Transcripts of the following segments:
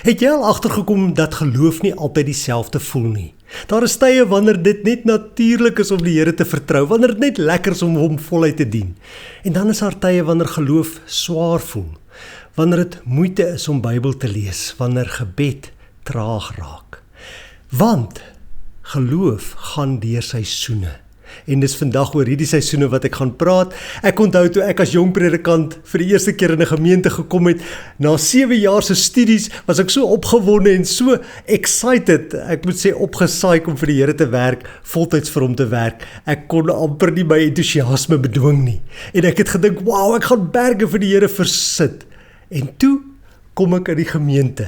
Het jy al agtergekom dat geloof nie altyd dieselfde voel nie? Daar is tye wanneer dit net natuurlik is om die Here te vertrou, wanneer dit net lekker is om hom voluit te dien. En dan is daar tye wanneer geloof swaar voel, wanneer dit moeite is om Bybel te lees, wanneer gebed traag raak. Want geloof gaan deur seisoene. En dis vandag oor hierdie seisoene wat ek gaan praat. Ek onthou toe ek as jong predikant vir die eerste keer in 'n gemeente gekom het, na 7 jaar se studies, was ek so opgewonde en so excited, ek moet sê opgesaai om vir die Here te werk, voltyds vir hom te werk. Ek kon amper nie my entoesiasme bedwing nie. En ek het gedink, wow, ek gaan berge vir die Here versit. En toe kom ek in die gemeente.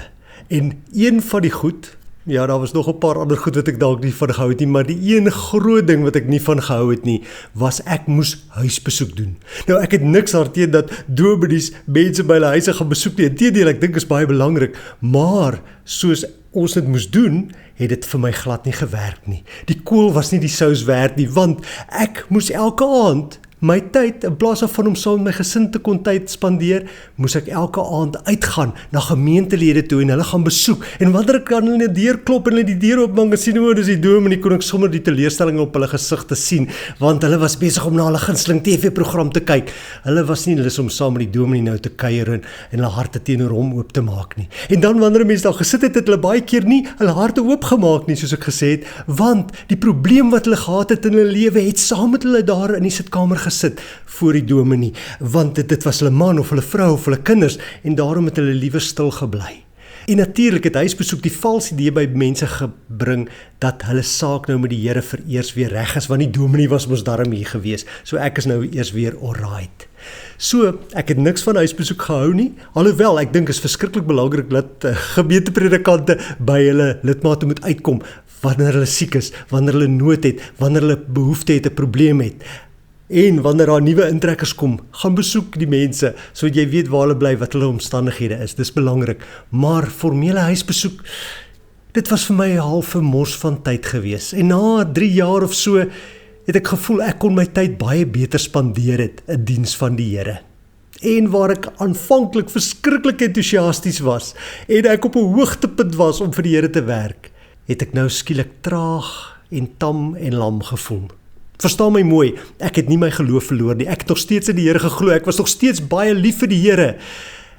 En een van die goed, ja, daar was nog 'n paar ander goed wat ek dalk nie van gehou het nie, maar die een groot ding wat ek nie van gehou het nie, was ek moes huisbesoek doen. Nou, ek het niks daarteen dat dominees mense by hulle huise gaan besoek nie. Inteendeel, ek dink is baie belangrik, maar soos ons dit moes doen, het dit vir my glad nie gewerk nie. Die kool was nie die sous werd nie, want ek moes elke aand my tyd, in plaas van om saam met my gesin te kon tyd spandeer, moes ek elke aand uitgaan na gemeentelede toe en hulle gaan besoek. En wanneer ek aan hulle deur klop en hulle die deur oopmaak en sien hoe dis die dominee, kon ek sommer die teleurstelling op hulle gesigte sien, want hulle was besig om na hulle gunsteling TV-program te kyk. Hulle was nie lus om saam met die dominee nou te kuier en hulle harte teenoor hom oop te maak nie. En dan wanneer mense daar gesit het, het hulle baie keer nie hulle harte oopgemaak nie, soos ek gesê het, want die probleem wat hulle gehad het in hulle lewe, het saam met hulle daar in die sitkamer gesit voor die dominee, want dit was hulle man of hulle vrou of hulle kinders, en daarom het hulle liewer stil gebly. En natuurlik het huisbesoek die vals idee by mense gebring, dat hulle saak nou met die Here vereers weer reg is, want die dominee was mos darm hier gewees, so ek is nou eers weer alright. So, ek het niks van huisbesoek gehou nie, alhoewel ek dink is verskriklik belangrik dat gemeentepredikante by hulle lidmate moet uitkom, wanneer hulle siek is, wanneer hulle nood het, wanneer hulle behoefte het, 'n probleem het. En wanneer daar nuwe intrekkers kom, gaan besoek die mense, sodat jy weet waar hulle bly, wat hulle omstandighede is. Dis belangrik. Maar formele huisbesoek, dit was vir my 'n halfe mors van tyd gewees. En na 3 jaar of so, het ek gevoel ek kon my tyd baie beter spandeer het in diens van die Here. En waar ek aanvanklik verskriklik entoesiasties was, en ek op 'n hoogtepunt was om vir die Here te werk, het ek nou skielik traag en tam en lam gevoel. Verstaan my mooi, ek het nie my geloof verloor nie, ek het nog steeds in die Here geglo, ek was nog steeds baie lief vir die Here.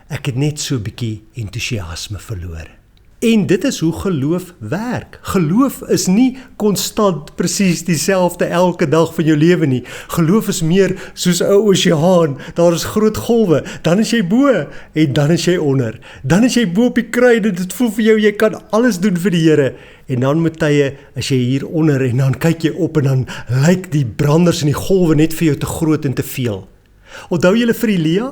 Ek het net so 'n bietjie entoesiasme verloor. En dit is hoe geloof werk. Geloof is nie konstant presies dieselfde elke dag van jou lewe nie. Geloof is meer soos 'n oseaan, daar is groot golwe, dan is jy bo en dan is jy onder. Dan is jy bo op die kruin en dit voel vir jou, jy kan alles doen vir die Here. En dan met tye is jy hier onder en dan kyk jy op en dan lyk die branders en die golwe net vir jou te groot en te veel. Onthou julle vir Elia?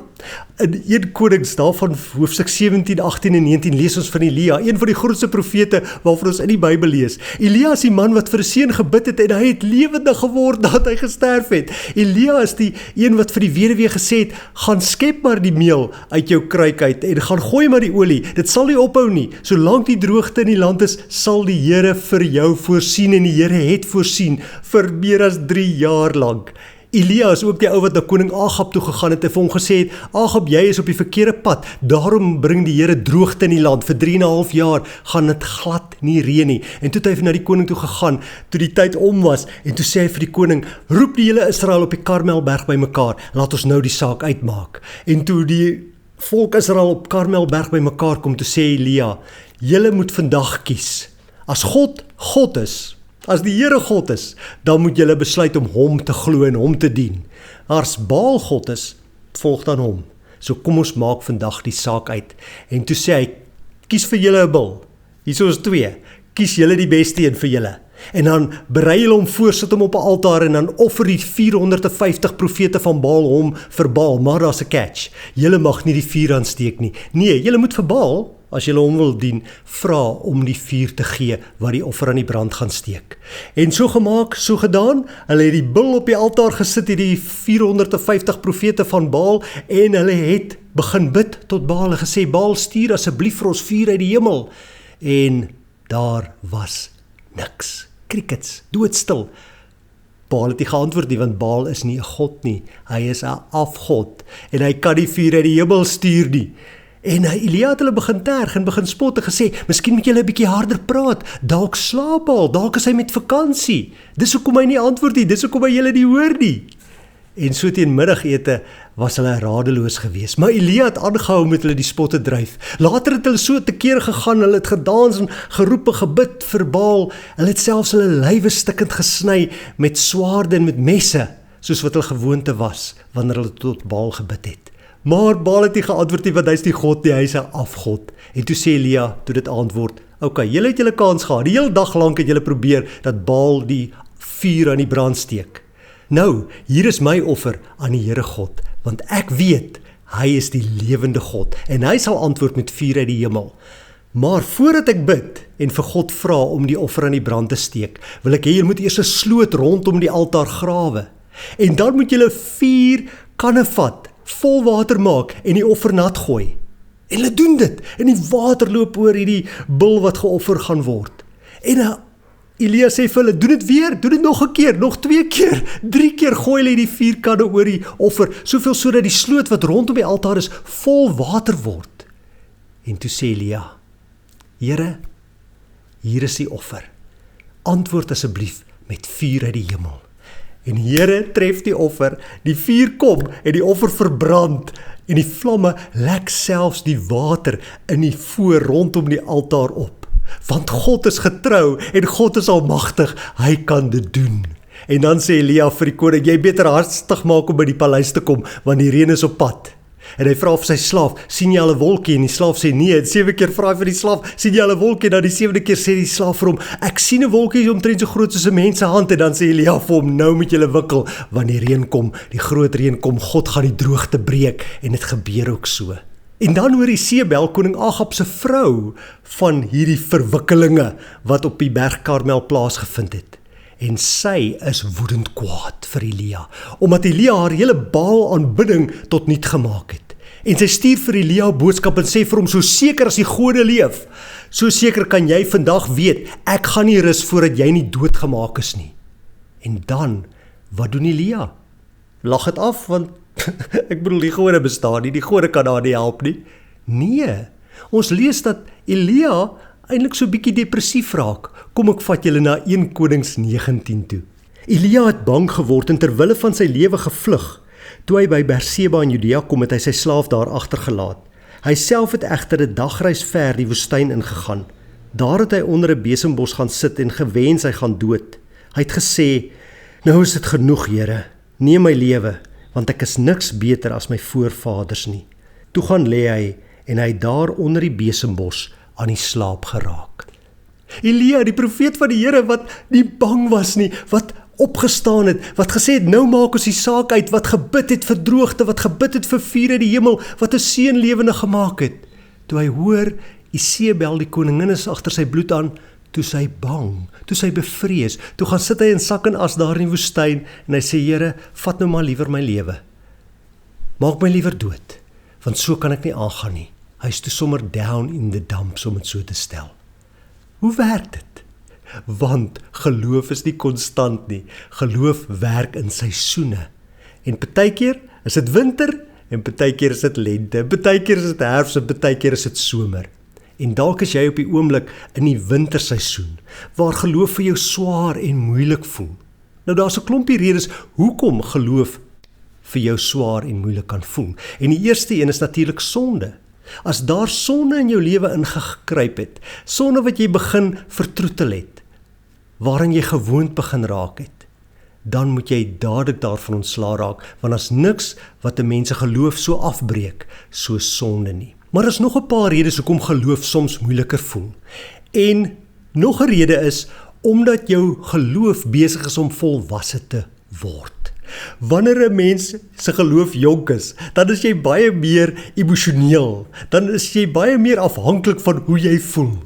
In 1 Konings daarvan hoofstuk 17, 18 en 19 lees ons van Elia, een van die grootste profete waarvan ons in die Bybel lees. Elia is die man wat vir 'n seun gebid het en hy het lewendig geword nadat hy gesterf het. Elia is die een wat vir die weduwee gesê het, gaan skep maar die meel uit jou kruik uit en gaan gooi maar die olie. Dit sal nie ophou nie. Solank die droogte in die land is, sal die Here vir jou voorsien, en die Here het voorsien vir meer as 3 jaar lank. Elia is ook die ou wat na koning Agab toe gegaan het en vir hom gesê het, Agab, jy is op die verkeerde pad, daarom bring die Here droogte in die land, vir 3,5 jaar gaan dit glad nie reën nie. En toe het hy na die koning toe gegaan, toe die tyd om was, en toe sê hy vir die koning, roep die hele Israel op die Karmelberg bymekaar, laat ons nou die saak uitmaak. En toe die volk Israel op Karmelberg bymekaar kom, toe sê Elia, julle moet vandag kies, as God, God is, as die Here God is, dan moet julle besluit om hom te glo en hom te dien. As Baal God is, volg dan hom. So kom ons maak vandag die saak uit. En toe sê hy, kies vir julle 'n bil. Hier is 2. Kies julle die beste een vir julle. En dan berei hulle hom voor, sit hom op 'n altaar en dan offer die 450 profete van Baal hom vir Baal. Maar daar's 'n catch. Julle mag nie die vuur aansteek nie. Nee, julle moet vir Baal, as julle hom wil dien, vra om die vuur te gee waar die offer aan die brand gaan steek. En so gemaak, so gedaan, hulle het die bil op die altaar gesit, die 450 profete van Baal, en hulle het begin bid tot Baal en gesê, Baal, stuur asseblief vir ons vuur uit die hemel. En daar was niks. Crickets, doodstil. Baal het nie geantwoord nie, want Baal is nie 'n god nie. Hy is 'n afgod en hy kan nie vuur uit die hemel stuur nie. En Elia het hulle begin terg en begin spot en gesê, miskien moet julle 'n bietjie harder praat, dalk slaap al, dalk is hy met vakansie. Dis hoekom hy nie antwoord nie, dis hoekom hy julle nie hoor nie. En so teen middagete was hulle radeloos geweest, maar Elia het aangehou met hulle die spot te dryf. Later het hulle so tekeer gegaan, hulle het gedans en geroep en gebid vir Baal. Hulle het selfs hulle lywe stikkend gesny met swaarde en met messe, soos wat hulle gewoonte was wanneer hulle tot Baal gebid het. Maar Baal het nie geantwoord nie, want hy is nie God nie, hy is 'n afgod. En toe sê Elia, toe dit antwoord, okay, julle het julle kans gehad, die hele dag lank het julle probeer dat Baal die vuur aan die brand steek. Nou, hier is my offer aan die Here God, want ek weet, hy is die lewende God, en hy sal antwoord met vuur uit die hemel. Maar voordat ek bid en vir God vra om die offer aan die brand te steek, wil ek hê julle moet eers 'n sloot rondom die altaar grawe. En dan moet julle 4 kanne vat, vol water maak en die offer nat gooi. En hulle doen dit, en die water loop oor hierdie bul wat geoffer gaan word. En Elia sê vir hulle, doen dit weer, doen dit nog 'n keer, nog 2 keer, 3 keer gooi hulle die 4 kanne oor die offer, soveel sodat die sloot wat rondom die altaar is, vol water word. En toe sê Elia, Here, hier is die offer. Antwoord asseblief met vuur uit die hemel. En Here tref die offer, die vuur kom en die offer verbrand en die vlamme lek selfs die water in die voor rondom die altaar op. Want God is getrou en God is almagtig, hy kan dit doen. En dan sê Elia vir die koning, jy beter haastig maak om by die paleis te kom, want die reën is op pad. En hy vra vir sy slaaf, sien jy al 'n wolkie? En die slaaf sê nee, en 7 keer vra hy vir die slaaf, sien jy al 'n wolkie? En dan die 7de keer sê die slaaf vir hom, ek sien 'n wolkie omtrent so groot soos 'n mens se hand. En dan sê Elia vir hom, nou moet julle wikkel, want die reën kom, die groot reën kom, God gaan die droogte breek, en dit gebeur ook so. En dan hoor Isebel, koning Agab se vrou, van hierdie verwikkelinge wat op die berg Karmel plaasgevind het. En sy is woedend kwaad vir Elia, omdat Elia haar hele Baal aanbidding tot niet gemaak het. En sy stuur vir Elia 'n boodskap en sê vir hom, so seker as die gode leef, so seker kan jy vandag weet, ek gaan nie rus voordat jy nie doodgemaak is nie. En dan, wat doen Elia? Lag het af, want ek bedoel, die gode bestaan nie, die gode kan daar nie help nie. Nee, ons lees dat Elia eintlik so bietjie depressief raak. Kom ek vat julle na 1 Konings 19 toe. Elia het bang geword en terwille van sy lewe gevlug. Toe hy by Berseba in Judea kom, het hy sy slaaf daar agtergelaat. Hy self het egter 'n dagreis ver die woestyn ingegaan. Daar het hy onder 'n besembos gaan sit en gewens hy gaan dood. Hy het gesê, nou is dit genoeg, Here, neem my lewe, want ek is niks beter as my voorvaders nie. Toe gaan lê hy, en hy daar onder die besembos aan die slaap geraak. Elia, die profeet van die Here, wat nie bang was nie, wat opgestaan het, wat gesê het, nou maak ons die saak uit, wat gebid het vir droogte, wat gebid het vir vuur uit die hemel, wat 'n seun lewende gemaak het. Toe hy hoor, Isebel die koningin is agter sy bloed aan, toe sy bang, toe sy bevrees, toe gaan sit hy in sak en as daar in die woestyn, en hy sê, Here, vat nou maar liewer my lewe. Maak my liewer dood, want so kan ek nie aangaan nie. Hy is toe sommer down in the dumps, om het so te stel. Hoe werk dit? Want geloof is nie konstant nie. Geloof werk in seisoene. En partykeer is dit winter, en partykeer is dit lente, partykeer is dit herfs, en partykeer is dit somer. En dalk is jy op die oomblik in die winterseisoen, waar geloof vir jou swaar en moeilik voel. Nou daar's 'n klompie redes hoekom geloof vir jou swaar en moeilik kan voel. En die eerste een is natuurlik sonde. As daar sonde in jou lewe ingekruip het, sonde wat jy begin vertroetel het, waarin jy gewoond begin raak het, dan moet jy dadelik daarvan ontslaa raak, want as niks wat 'n mens se geloof so afbreek, so sonde nie. Maar is nog 'n paar redes hoekom geloof soms moeiliker voel. En nog 'n rede is, omdat jou geloof besig is om volwasse te word. Wanneer 'n mens se geloof jonk is, dan is jy baie meer emosioneel, dan is jy baie meer afhanklik van hoe jy voel.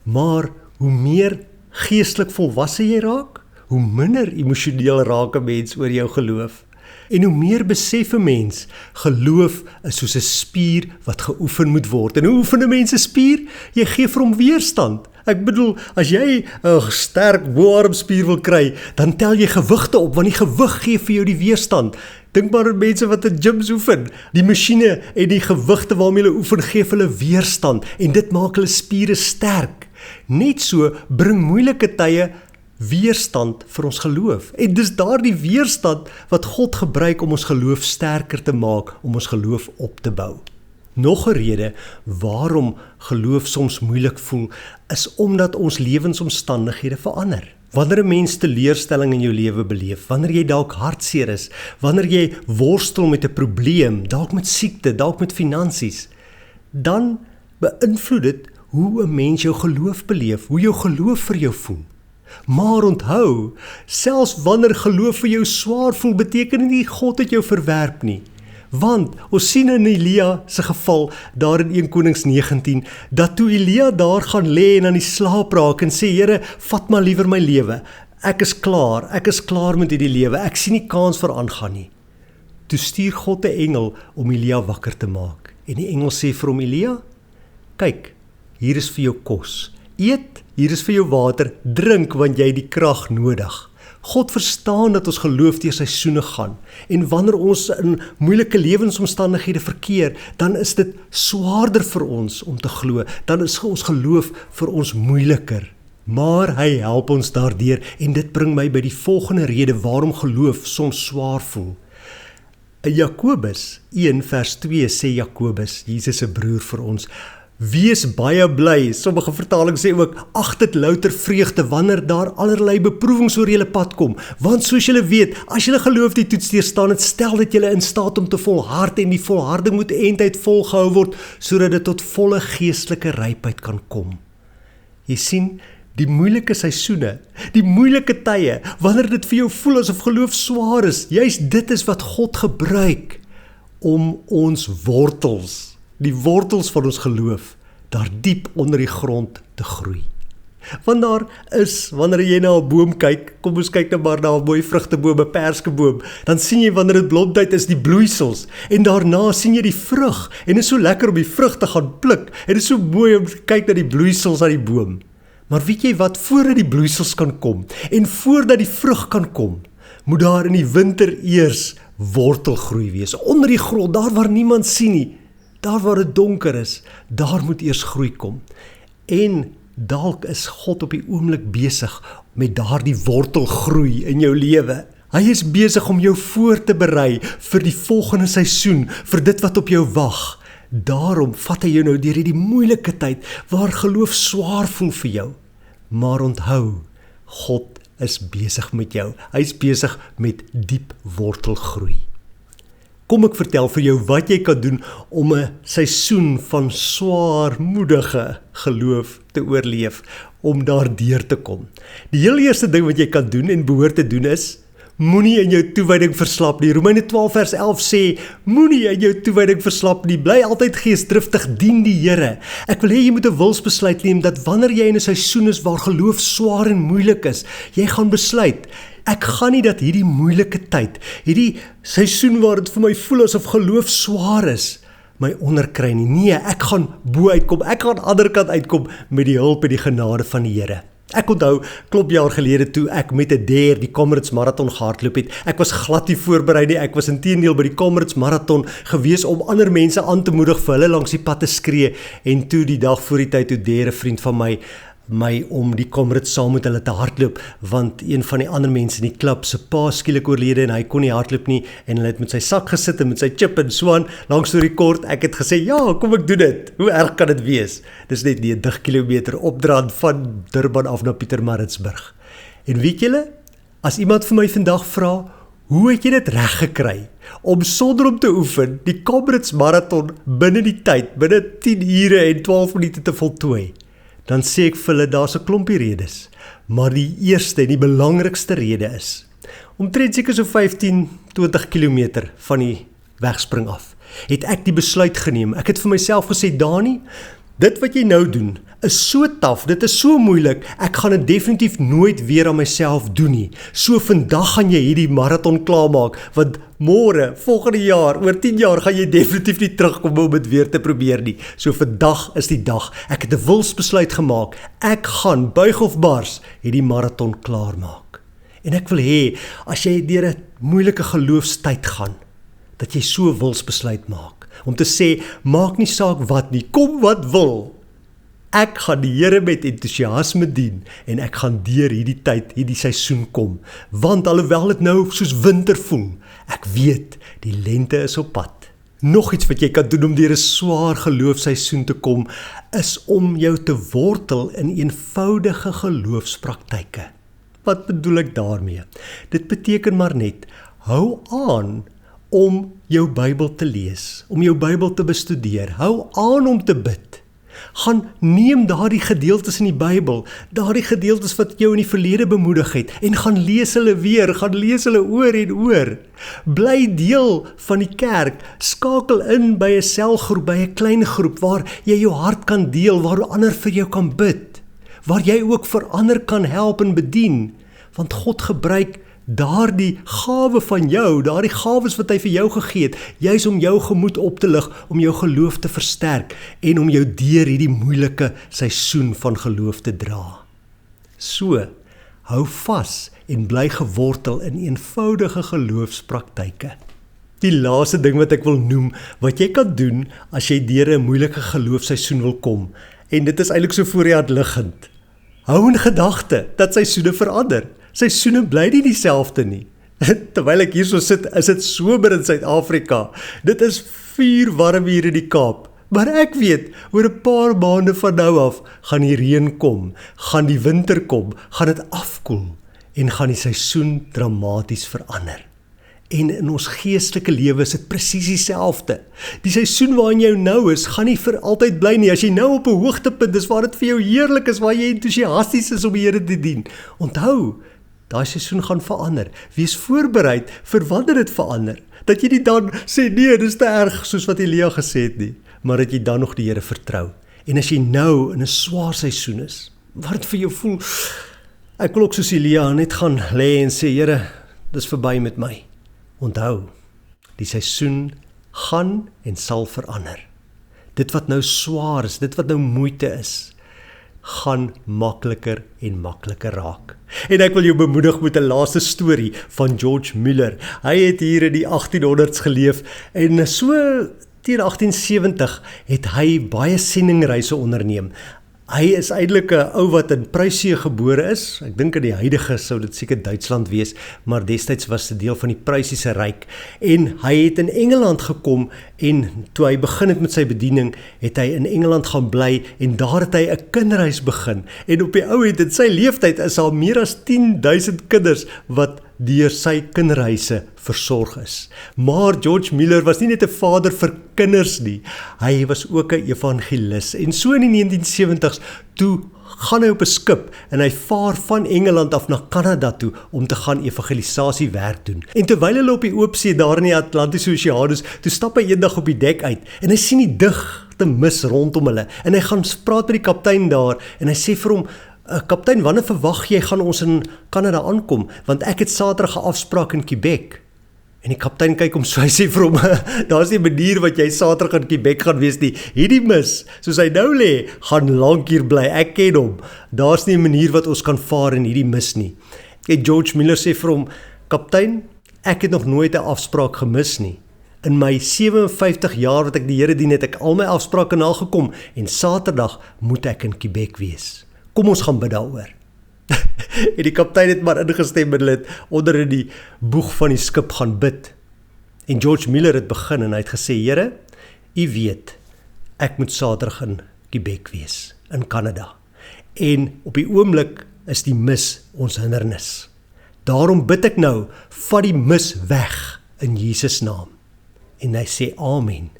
Maar hoe meer geestelik volwasse jy raak, hoe minder emosioneel raak 'n mens oor jou geloof. En hoe meer besef 'n mens, geloof is soos 'n spier wat geoefen moet word. En hoe oefen 'n mens 'n spier? Jy gee vir hom weerstand. Ek bedoel, as jy 'n sterk boarmspier wil kry, dan tel jy gewigte op, want die gewig gee vir jou die weerstand. Dink maar aan mense wat in gyms oefen. Die masjiene en die gewigte waarmee hulle oefen, gee vir hulle weerstand en dit maak hulle spiere sterk. Net so bring moeilike tye weerstand vir ons geloof. En dis daardie weerstand wat God gebruik om ons geloof sterker te maak, om ons geloof op te bou. Nog 'n rede waarom geloof soms moeilik voel, is omdat ons lewensomstandighede verander. Wanneer 'n mens teleurstelling in jou lewe beleef, wanneer jy dalk hartseer is, wanneer jy worstel met 'n probleem, dalk met siekte, dalk met finansies, dan beïnvloed dit hoe 'n mens jou geloof beleef, hoe jou geloof vir jou voel. Maar onthou, selfs wanneer geloof vir jou swaar voel, beteken dit nie God het jou verwerp nie. Want ons sien in Elia se geval daar in 1 Konings 19 dat toe Elia daar gaan lê en aan die slaap raak en sê, Here, vat maar liewer my lewe. Ek is klaar met hierdie lewe. Ek sien nie kans vir aangaan nie. Toe stuur God 'n engel om Elia wakker te maak. En die engel sê vir hom, Elia, kyk, hier is vir jou kos. Eet, hier is vir jou water, drink want jy het die krag nodig. God verstaan dat ons geloof deur seisoene gaan en wanneer ons in moeilike lewensomstandighede verkeer, dan is dit swaarder vir ons om te glo, dan is ons geloof vir ons moeiliker. Maar hy help ons daardeur en dit bring my by die volgende rede waarom geloof soms swaar voel. In Jakobus 1 vers 2 sê Jakobus, Jesus se broer vir ons, wees baie bly, sommige vertalings sê ook, ag dit louter vreugde wanneer daar allerlei beproewings oor julle pad kom, want soos julle weet, as julle geloof die toets deurstaan, het stel dit julle in staat om te volhard en die volharding moet eindtyd volgehou word, sodat dit tot volle geestelike rypheid kan kom. Jy sien, die moeilike seisoene, die moeilike tye, wanneer dit vir jou voel asof geloof swaar is, juist dit is wat God gebruik om ons wortels, die wortels van ons geloof, daar diep onder die grond te groei. Want daar is, wanneer jy na 'n boom kyk, kom ons kyk nou maar na 'n mooi vrugteboom, 'n perskeboom, dan sien jy wanneer dit blomtyd is die bloeisels, en daarna sien jy die vrug, en dit is so lekker om die vrug te gaan pluk, en dit is so mooi om te kyk na die bloeisels aan die boom. Maar weet jy wat, voordat die bloeisels kan kom, en voordat die vrug kan kom, moet daar in die winter eers wortelgroei wees, onder die grond, daar waar niemand sien nie, daar waar dit donker is, daar moet eers groei kom. En dalk is God op die oomblik besig met daardie wortelgroei in jou lewe. Hy is besig om jou voor te berei vir die volgende seisoen, vir dit wat op jou wag. Daarom vat hy jou nou deur hierdie moeilike tyd, waar geloof swaar voel vir jou. Maar onthou, God is besig met jou. Hy is besig met diep wortelgroei. Kom ek vertel vir jou wat jy kan doen om 'n seisoen van swaarmoedige geloof te oorleef, om daardeur te kom. Die heel eerste ding wat jy kan doen en behoort te doen is, moenie in jou toewyding verslap nie. Romeine 12 vers 11 sê, moenie in jou toewyding verslap nie, bly altyd geesdriftig, dien die Here. Ek wil hê jy moet 'n wilsbesluit neem, dat wanneer jy in 'n seisoen is waar geloof swaar en moeilik is, jy gaan besluit, ek gaan nie dat hierdie moeilike tyd, hierdie seisoen waar dit vir my voel asof geloof swaar is, my onderkry nie. Nee, ek gaan bo uitkom, ek gaan aan die ander kant uitkom met die hulp en die genade van die Here. Ek onthou, klop jaar gelede toe ek met 'n dare die Comrades Marathon gehardloop het, ek was glad nie voorberei nie, ek was inteendeel by die Comrades Marathon gewees om ander mense aan te moedig vir hulle langs die pad te skree, en toe die dag voor die tyd toe dare 'n vriend van my om die Comrades saam met hulle te hardloop, want een van die ander mense in die klub se pa skielik oorlede en hy kon nie hardloop nie, en hulle het met sy sak gesit en met sy chip en so aan, langs storie kort, ek het gesê, ja, kom ek doen dit, hoe erg kan dit wees? Dis net 90 km opdraand van Durban af na Pietermaritzburg. En weet julle, as iemand vir my vandag vra, hoe het jy dit reg gekry, om sonder om te oefen, die Comrades Marathon binne die tyd, binne 10 ure en 12 minute te voltooi, dan sê ek vir hulle, daar's 'n klompie redes, maar die eerste en die belangrikste rede is, omtrent seker so 15-20 km van die wegspring af, het ek die besluit geneem. Ek het vir myself gesê, Dani, dit wat jy nou doen, is so taaf, dit is so moeilik, ek gaan dit definitief nooit weer aan myself doen nie. So vandag gaan jy hierdie marathon klaarmaak, want môre, volgende jaar, oor 10 jaar, gaan jy definitief nie terugkom om dit weer te probeer nie. So vandag is die dag, ek het 'n wilsbesluit gemaak, ek gaan, buig of bars, hierdie marathon klaarmaak. En ek wil hê, as jy deur 'n moeilike geloofstyd gaan, dat jy so 'n wilsbesluit maak, om te sê, maak nie saak wat nie, kom wat wil. Ek gaan die Here met entoesiasme dien en ek gaan deur hierdie tyd, hierdie seisoen kom, want alhoewel dit nou soos winter voel, ek weet, die lente is op pad. Nog iets wat jy kan doen om deur 'n swaar geloofseisoen te kom, is om jou te wortel in eenvoudige geloofspraktyke. Wat bedoel ek daarmee? Dit beteken maar net, hou aan om jou Bybel te lees, om jou Bybel te bestudeer, hou aan om te bid. Gaan neem daardie gedeeltes in die Bybel, daardie gedeeltes wat jou in die verlede bemoedig het, en gaan lees hulle weer, gaan lees hulle oor en oor. Bly deel van die kerk, skakel in by 'n selgroep, by 'n klein groep, waar jy jou hart kan deel, waar ander vir jou kan bid, waar jy ook vir ander kan help en bedien, want God gebruik daardie gawe van jou, daardie gawes wat hy vir jou gegee het, juis om jou gemoed op te lig, om jou geloof te versterk, en om jou deur hierdie moeilike seisoen van geloof te dra. So, hou vas en bly gewortel in eenvoudige geloofspraktyke. Die laaste ding wat ek wil noem, wat jy kan doen, as jy deur 'n moeilike geloofseisoen wil kom, en dit is eintlik so voor die hand liggend. Hou in gedagte, dat seisoene verander. Seisoene bly nie dieselfde nie. Terwyl ek hier so sit, is dit somer in Suid-Afrika. Dit is vuur warm hier in die Kaap. Maar ek weet, oor 'n paar maande van nou af, gaan die reën kom, gaan die winter kom, gaan dit afkoel, en gaan die seisoen dramaties verander. En in ons geestelike lewe is dit presies dieselfde. Die seisoen waarin jy nou is, gaan nie vir altyd bly nie. As jy nou op 'n hoogtepunt is, waar dit vir jou heerlik is, waar jy entoesiasties is om die Here te dien, onthou, daai seisoen gaan verander. Wees voorbereid vir wanneer dit verander. Dat jy nie dan sê, nee, dis te erg, soos wat Elia gesê het nie, maar dat jy dan nog die Here vertrou. En as jy nou in 'n swaar seisoen is, waar dit vir jou voel, ek wil ook soos Elia net gaan lê en sê, Here, dis verby met my. Onthou, die seisoen gaan en sal verander. Dit wat nou swaar is, dit wat nou moeite is, gaan makliker en makliker raak. En ek wil jou bemoedig met 'n laaste storie van George Muller. Hy het hier in die 1800s geleef, en so teen 1870 het hy baie sendingreise onderneem. Hy is eintlik 'n ou wat in Pruisië gebore is. Ek dink in die huidige sou dit seker Duitsland wees, maar destyds was dit deel van die Pruisiese ryk. En hy het in Engeland gekom, en toe hy begin het met sy bediening, het hy in Engeland gaan bly, en daar het hy 'n kinderhuis begin. En op die ou end in sy leeftyd is al meer as 10,000 kinders wat deur sy kinderhuise versorg is. Maar George Muller was nie net 'n vader vir kinders nie, hy was ook 'n evangelis. En so in die 1970s, toe gaan hy op 'n skip, en hy vaar van Engeland af na Kanada toe, om te gaan evangelisasie werk doen. En terwyl hulle op die oop see daar in die Atlantiese Oseaan is, toe stap hy eendag op die dek uit, en hy sien die digte mis rondom hulle, en hy gaan praat met die kaptein daar, en hy sê vir hom, kaptein, wanneer verwag jy gaan ons in Kanada aankom, want ek het Saterdag 'n afspraak in Quebec. En die kaptein kyk hom so, hy sê vir hom, daar is nie 'n manier wat jy Saterdag in Quebec gaan wees nie. Hierdie mis, soos hy nou lê, gaan lank hier bly, ek ken hom. Daar's nie 'n manier wat ons kan vaar in hierdie mis nie. En George Muller sê vir hom, kaptein, ek het nog nooit 'n afspraak gemis nie. In my 57 jaar wat ek die Here dien, het ek al my afsprake nagekom, en Saterdag moet ek in Quebec wees. Kom ons gaan bid daaroor. En die kaptein het maar ingestem, en hulle het onder in die boeg van die skip gaan bid. En George Muller het begin, en hy het gesê, Here, U weet, ek moet Saterdag in Quebec wees, in Kanada. En op die oomblik is die mis ons hindernis. Daarom bid ek nou, vat die mis weg, in Jesus naam. En hy sê, Amen.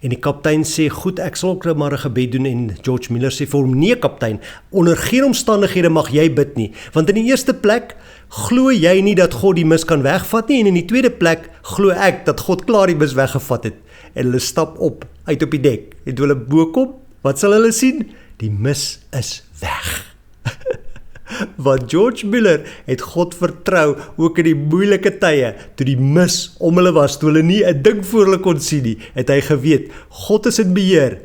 En die kaptein sê, goed, ek sal ook maar 'n gebed doen, en George Muller sê vir hom, nee kaptein, onder geen omstandighede mag jy bid nie, want in die eerste plek, glo jy nie dat God die mis kan wegvat nie, en in die tweede plek, glo ek dat God klaar die mis weggevat het. En hulle stap uit op die dek, en toe hulle bo kom, Wat sal hulle sien? Die mis is weg. Want George Muller het God vertrou, ook in die moeilike tye, toe die mis om hulle was, toe hulle nie 'n ding voor hulle kon sien nie, het hy geweet, God is in beheer.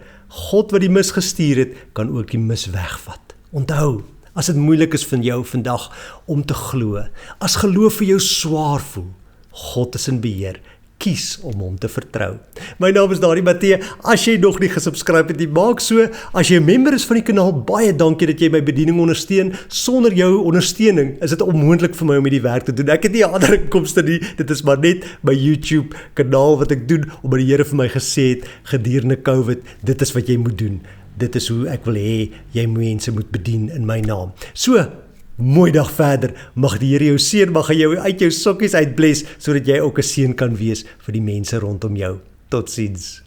God wat die mis gestuur het, kan ook die mis wegvat. Onthou, as dit moeilik is van jou vandag om te glo, as geloof vir jou swaar voel, God is in beheer. Kies om hom te vertrou. My naam is Dani Mattee. As jy nog nie gesubscribe het nie, maak so. As jy 'n member is van die kanaal, baie dankie dat jy my bediening ondersteun. Sonder jou ondersteuning is dit onmoontlik vir my om hierdie werk te doen. Ek het nie ander inkomste nie. Dit is maar net my YouTube kanaal wat ek doen, omdat die Here vir my gesê het gedurende COVID, dit is wat jy moet doen. Dit is hoe ek wil hê jy mense moet bedien in my naam. So, mooi dag verder, mag die Here jou seën, mag hy jou uit jou sokkies uitbless, sodat jy ook 'n seën kan wees vir die mense rondom jou. Totsiens.